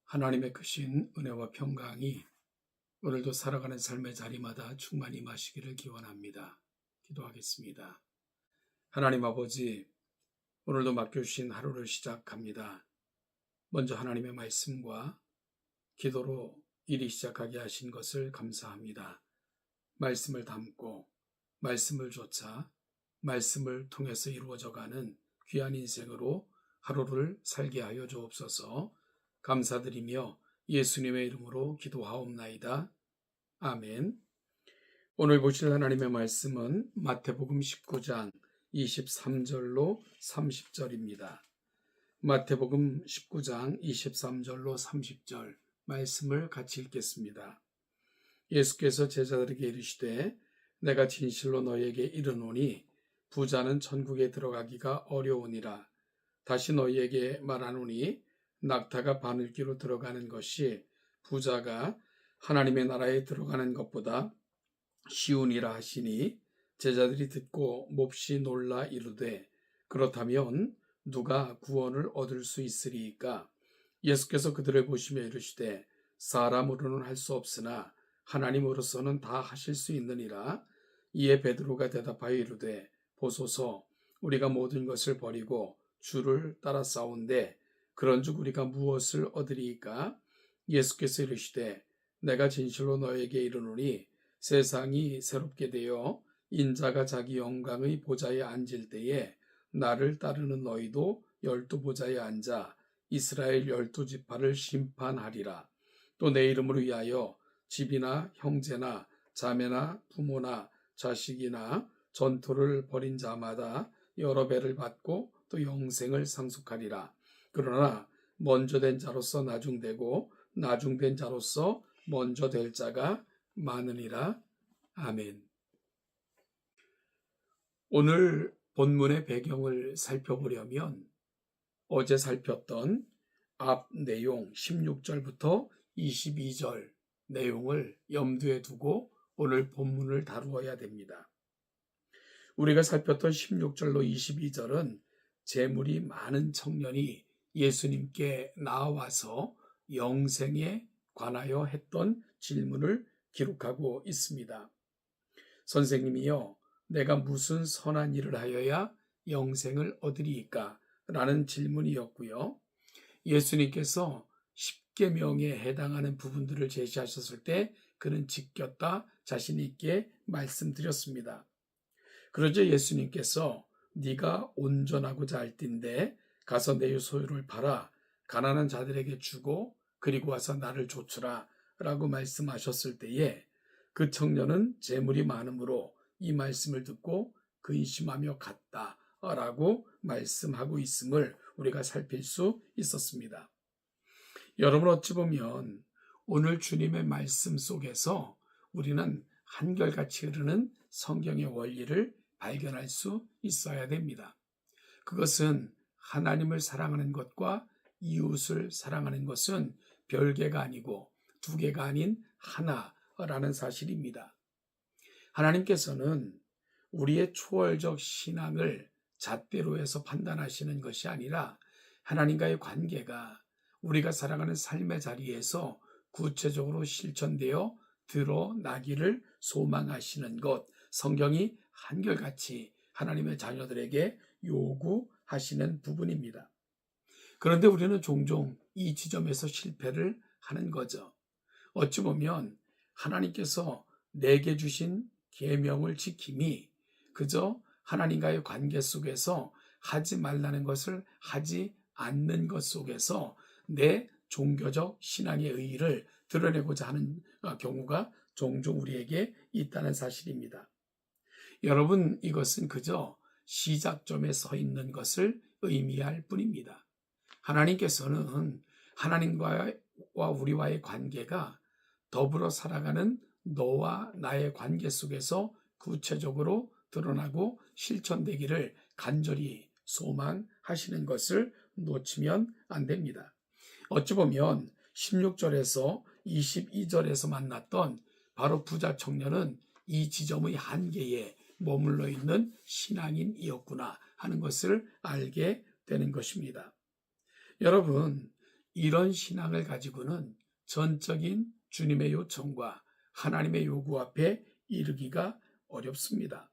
하나님의 크신 은혜와 평강이 오늘도 살아가는 삶의 자리마다 충만히 임하시기를 기원합니다. 기도하겠습니다. 하나님 아버지, 오늘도 맡겨주신 하루를 시작합니다. 먼저 하나님의 말씀과 기도로 일이 시작하게 하신 것을 감사합니다. 말씀을 담고 말씀을 좇아 말씀을 통해서 이루어져가는 귀한 인생으로 하루를 살게 하여 주옵소서. 감사드리며 예수님의 이름으로 기도하옵나이다. 아멘. 오늘 보실 하나님의 말씀은 마태복음 19장 23절로 30절입니다. 마태복음 19장 23절로 30절 말씀을 같이 읽겠습니다. 예수께서 제자들에게 이르시되 내가 진실로 너희에게 이르노니 부자는 천국에 들어가기가 어려우니라. 다시 너희에게 말하노니 낙타가 바늘귀로 들어가는 것이 부자가 하나님의 나라에 들어가는 것보다 쉬우니라 하시니 제자들이 듣고 몹시 놀라 이르되 그렇다면 누가 구원을 얻을 수 있으리이까? 예수께서 그들을 보시며 이르시되 사람으로는 할 수 없으나 하나님으로서는 다 하실 수 있느니라. 이에 베드로가 대답하여 이르되 보소서, 우리가 모든 것을 버리고 주를 따라 싸운데 그런즉 우리가 무엇을 얻으리이까? 예수께서 이르시되 내가 진실로 너에게 이르노니 세상이 새롭게 되어 인자가 자기 영광의 보좌에 앉을 때에 나를 따르는 너희도 12보좌에 앉아 이스라엘 12지파를 심판하리라. 또 내 이름을 위하여 집이나 형제나 자매나 부모나 자식이나 전토를 벌인 자마다 여러 배를 받고 또 영생을 상속하리라. 그러나 먼저 된 자로서 나중되고 나중된 자로서 먼저 될 자가 많으니라. 아멘. 오늘 본문의 배경을 살펴보려면 어제 살폈던 앞 내용 16절부터 22절 내용을 염두에 두고 오늘 본문을 다루어야 됩니다. 우리가 살폈던 16절로 22절은 재물이 많은 청년이 예수님께 나와서 영생에 관하여 했던 질문을 기록하고 있습니다. 선생님이여, 내가 무슨 선한 일을 하여야 영생을 얻으리이까? 라는 질문이었고요. 예수님께서 10계명에 해당하는 부분들을 제시하셨을 때 그는 지켰다 자신 있게 말씀드렸습니다. 그러자 예수님께서 네가 온전하고자 할 땐데 가서 내 소유를 팔아 가난한 자들에게 주고 그리고 와서 나를 좇으라 라고 말씀하셨을 때에 그 청년은 재물이 많으므로 이 말씀을 듣고 근심하며 갔다 라고 말씀하고 있음을 우리가 살필 수 있었습니다. 여러분, 어찌 보면 오늘 주님의 말씀 속에서 우리는 한결같이 흐르는 성경의 원리를 발견할 수 있어야 됩니다. 그것은 하나님을 사랑하는 것과 이웃을 사랑하는 것은 별개가 아니고 두 개가 아닌 하나라는 사실입니다. 하나님께서는 우리의 초월적 신앙을 잣대로 해서 판단하시는 것이 아니라 하나님과의 관계가 우리가 살아가는 삶의 자리에서 구체적으로 실천되어 드러나기를 소망하시는 것, 성경이 한결같이 하나님의 자녀들에게 요구하시는 부분입니다. 그런데 우리는 종종 이 지점에서 실패를 하는 거죠. 어찌 보면 하나님께서 내게 주신 계명을 지킴이 그저 하나님과의 관계 속에서 하지 말라는 것을 하지 않는 것 속에서 내 종교적 신앙의 의의를 드러내고자 하는 경우가 종종 우리에게 있다는 사실입니다. 여러분, 이것은 그저 시작점에 서 있는 것을 의미할 뿐입니다. 하나님께서는 하나님과 우리와의 관계가 더불어 살아가는 너와 나의 관계 속에서 구체적으로 드러나고 실천되기를 간절히 소망하시는 것을 놓치면 안 됩니다. 어찌 보면 16절에서 22절에서 만났던 바로 부자 청년은 이 지점의 한계에 머물러 있는 신앙인이었구나 하는 것을 알게 되는 것입니다. 여러분, 이런 신앙을 가지고는 전적인 주님의 요청과 하나님의 요구 앞에 이르기가 어렵습니다.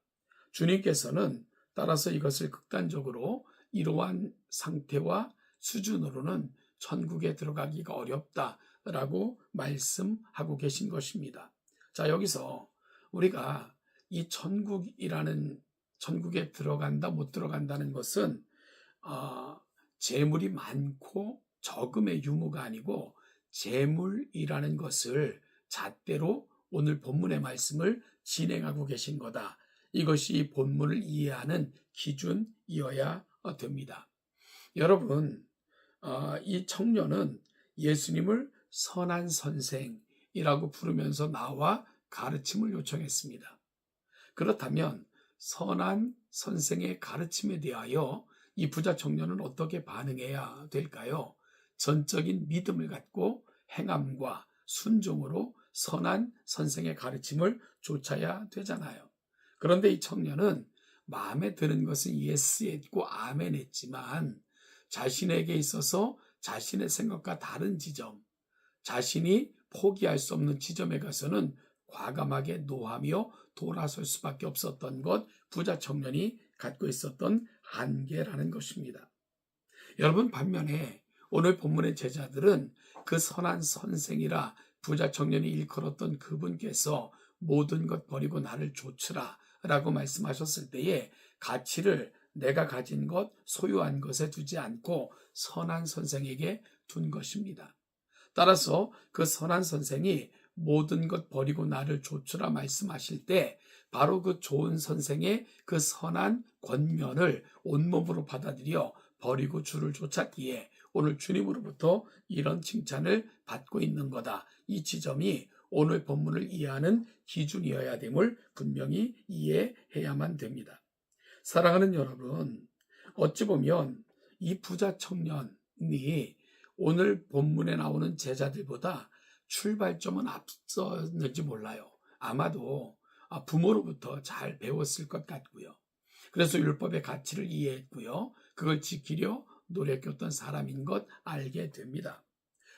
주님께서는 따라서 이것을 극단적으로 이러한 상태와 수준으로는 천국에 들어가기가 어렵다라고 말씀하고 계신 것입니다. 자, 여기서 우리가 이 천국에 들어간다 못 들어간다는 것은 재물이 많고 적음의 유무가 아니고 재물이라는 것을 잣대로 오늘 본문의 말씀을 진행하고 계신 거다. 이것이 본문을 이해하는 기준이어야 됩니다. 여러분, 이 청년은 예수님을 선한 선생이라고 부르면서 나와 가르침을 요청했습니다. 그렇다면 선한 선생의 가르침에 대하여 이 부자 청년은 어떻게 반응해야 될까요? 전적인 믿음을 갖고 행함과 순종으로 선한 선생의 가르침을 좇아야 되잖아요. 그런데 이 청년은 마음에 드는 것은 예스 했고 아멘 했지만 자신에게 있어서 자신의 생각과 다른 지점, 자신이 포기할 수 없는 지점에 가서는 과감하게 노하며 돌아설 수밖에 없었던 것, 부자 청년이 갖고 있었던 한계라는 것입니다. 여러분, 반면에 오늘 본문의 제자들은 그 선한 선생이라 부자 청년이 일컬었던 그분께서 모든 것 버리고 나를 좇으라 라고 말씀하셨을 때에 가치를 내가 가진 것, 소유한 것에 두지 않고 선한 선생에게 둔 것입니다. 따라서 그 선한 선생이 모든 것 버리고 나를 좇으라 말씀하실 때 바로 그 좋은 선생의 그 선한 권면을 온몸으로 받아들여 버리고 주를 좇았기에 오늘 주님으로부터 이런 칭찬을 받고 있는 거다. 이 지점이 오늘 본문을 이해하는 기준이어야 됨을 분명히 이해해야만 됩니다. 사랑하는 여러분, 어찌 보면 이 부자 청년이 오늘 본문에 나오는 제자들보다 출발점은 앞섰는지 몰라요. 아마도 부모로부터 잘 배웠을 것 같고요. 그래서 율법의 가치를 이해했고요. 그걸 지키려 노력했던 사람인 것 알게 됩니다.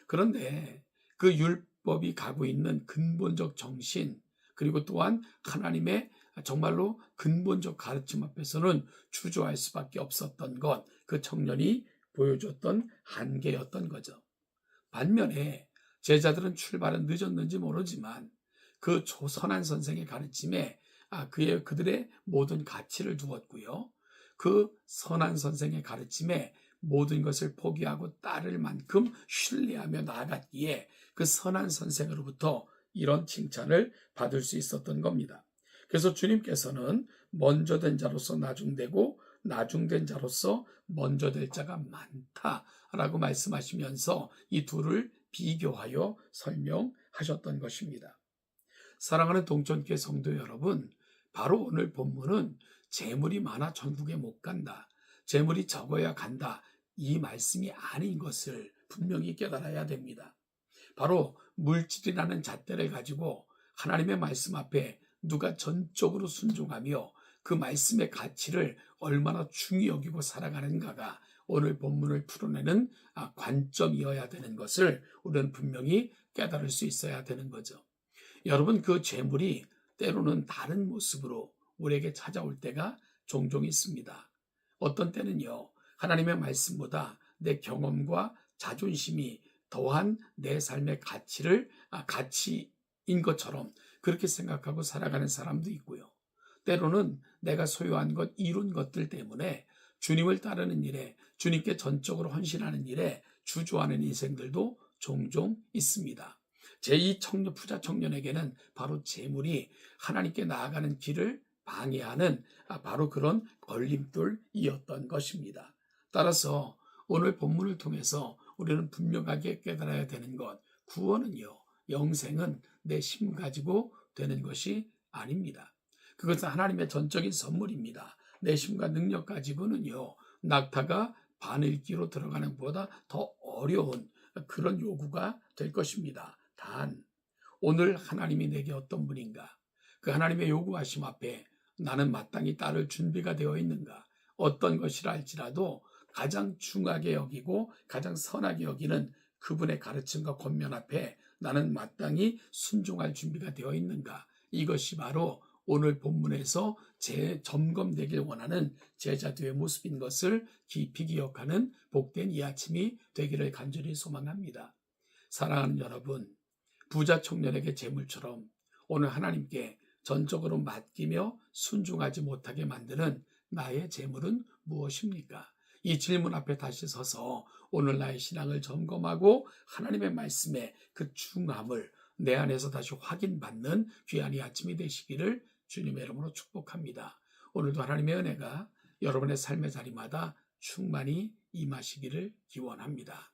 그런데 그 율법이 가고 있는 근본적 정신, 그리고 또한 하나님의 정말로 근본적 가르침 앞에서는 주저할 수밖에 없었던 것, 그 청년이 보여줬던 한계였던 거죠. 반면에 제자들은 출발은 늦었는지 모르지만 그 선한 선생의 가르침에 그들의 모든 가치를 두었고요. 그 선한 선생의 가르침에 모든 것을 포기하고 따를 만큼 신뢰하며 나아갔기에 그 선한 선생으로부터 이런 칭찬을 받을 수 있었던 겁니다. 그래서 주님께서는 먼저 된 자로서 나중되고 나중된 자로서 먼저 될 자가 많다라고 말씀하시면서 이 둘을 비교하여 설명하셨던 것입니다. 사랑하는 동천교회 성도 여러분, 바로 오늘 본문은 재물이 많아 천국에 못 간다, 재물이 적어야 간다, 이 말씀이 아닌 것을 분명히 깨달아야 됩니다. 바로 물질이라는 잣대를 가지고 하나님의 말씀 앞에 누가 전적으로 순종하며 그 말씀의 가치를 얼마나 중히 여기고 살아가는가가 오늘 본문을 풀어내는 관점이어야 되는 것을 우리는 분명히 깨달을 수 있어야 되는 거죠. 여러분, 그 재물이 때로는 다른 모습으로 우리에게 찾아올 때가 종종 있습니다. 어떤 때는요, 하나님의 말씀보다 내 경험과 자존심이 더한 내 삶의 가치인 것처럼 그렇게 생각하고 살아가는 사람도 있고요. 때로는 내가 소유한 것, 이룬 것들 때문에 주님을 따르는 일에, 주님께 전적으로 헌신하는 일에 주저하는 인생들도 종종 있습니다. 제2 부자 청년에게는 바로 재물이 하나님께 나아가는 길을 방해하는 바로 그런 걸림돌이었던 것입니다. 따라서 오늘 본문을 통해서 우리는 분명하게 깨달아야 되는 것, 구원은요, 영생은 내 힘 가지고 되는 것이 아닙니다. 그것은 하나님의 전적인 선물입니다. 내 힘과 능력 가지고는요, 낙타가 바늘기로 들어가는 것보다 더 어려운 그런 요구가 될 것입니다. 단, 오늘 하나님이 내게 어떤 분인가? 그 하나님의 요구하심 앞에 나는 마땅히 따를 준비가 되어 있는가? 어떤 것이라 할지라도 가장 중하게 여기고 가장 선하게 여기는 그분의 가르침과 권면 앞에 나는 마땅히 순종할 준비가 되어 있는가? 이것이 바로 오늘 본문에서 재점검되길 원하는 제자도의 모습인 것을 깊이 기억하는 복된 이 아침이 되기를 간절히 소망합니다. 사랑하는 여러분, 부자 청년에게 재물처럼 오늘 하나님께 전적으로 맡기며 순종하지 못하게 만드는 나의 재물은 무엇입니까? 이 질문 앞에 다시 서서 오늘 나의 신앙을 점검하고 하나님의 말씀의 그 중함을 내 안에서 다시 확인받는 귀한 이 아침이 되시기를 주님의 이름으로 축복합니다. 오늘도 하나님의 은혜가 여러분의 삶의 자리마다 충만히 임하시기를 기원합니다.